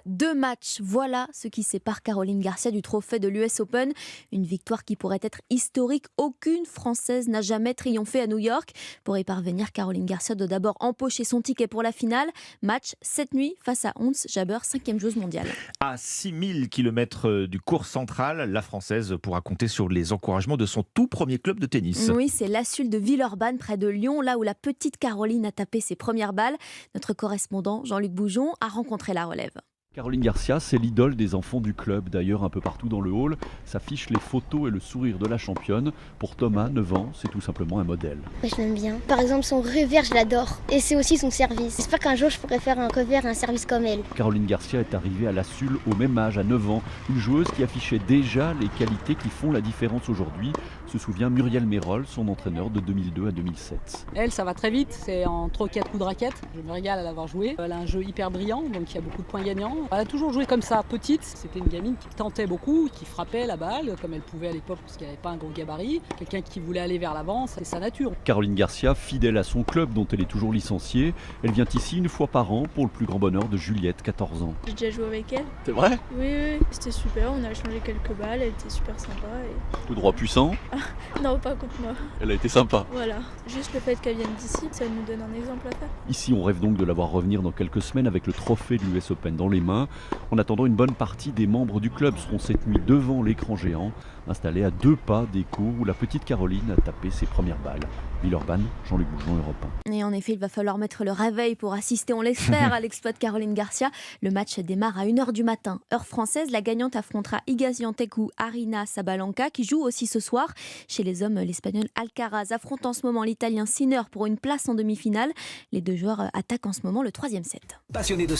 2 matchs, voilà ce qui sépare Caroline Garcia du trophée de l'US Open. Une victoire qui pourrait être historique. Aucune Française n'a jamais triomphé à New York. Pour y parvenir, Caroline Garcia doit d'abord empocher son ticket pour la finale. Match cette nuit face à Ons Jabeur, 5e joueuse mondiale. À 6000 km du cours central, la Française pourra compter sur les encouragements de son tout premier club de tennis. Oui, c'est l'Assul de Villeurbanne, près de Lyon, là où la petite Caroline a tapé ses premières balles. Notre correspondant Jean-Luc Boujon a rencontré la relève. Caroline Garcia, c'est l'idole des enfants du club. D'ailleurs, un peu partout dans le hall s'affichent les photos et le sourire de la championne. Pour Thomas, 9 ans, c'est tout simplement un modèle. Je l'aime bien. Par exemple, son revers, je l'adore. Et c'est aussi son service. J'espère qu'un jour, je pourrai faire un revers et un service comme elle. Caroline Garcia est arrivée à la Sulle au même âge, à 9 ans. Une joueuse qui affichait déjà les qualités qui font la différence aujourd'hui, se souvient Muriel Mérol, son entraîneur de 2002 à 2007. Elle, ça va très vite, c'est en 3-4 coups de raquette. Je me régale à l'avoir joué. Elle a un jeu hyper brillant, donc il y a beaucoup de points gagnants. Elle a toujours joué comme ça, petite. C'était une gamine qui tentait beaucoup, qui frappait la balle comme elle pouvait à l'époque parce qu'elle n'avait pas un gros gabarit. Quelqu'un qui voulait aller vers l'avant, c'est sa nature. Caroline Garcia, fidèle à son club dont elle est toujours licenciée, elle vient ici une fois par an pour le plus grand bonheur de Juliette, 14 ans. J'ai déjà joué avec elle. C'est vrai? Oui, c'était super, on a échangé quelques balles, elle était super sympa. Coup droit puissant? Non, pas contre moi. Elle a été sympa. Voilà, juste le fait qu'elle vienne d'ici, ça nous donne un exemple à faire. Ici, on rêve donc de la voir revenir dans quelques semaines avec le trophée de l'US Open dans les mains. En attendant, une bonne partie des membres du club seront cette nuit devant l'écran géant, installé à 2 pas des cours où la petite Caroline a tapé ses premières balles. Villeurbanne, Jean-Luc Boujon, Europe 1. Et en effet, il va falloir mettre le réveil pour assister, on l'espère, à l'exploit de Caroline Garcia. Le match démarre à 1h du matin. Heure française, la gagnante affrontera Iga Swiatek ou Aryna Sabalenka qui joue aussi ce soir. Chez les hommes, l'Espagnol Alcaraz affronte en ce moment l'Italien Sinner pour une place en demi-finale. Les deux joueurs attaquent en ce moment le 3e set. Passionné de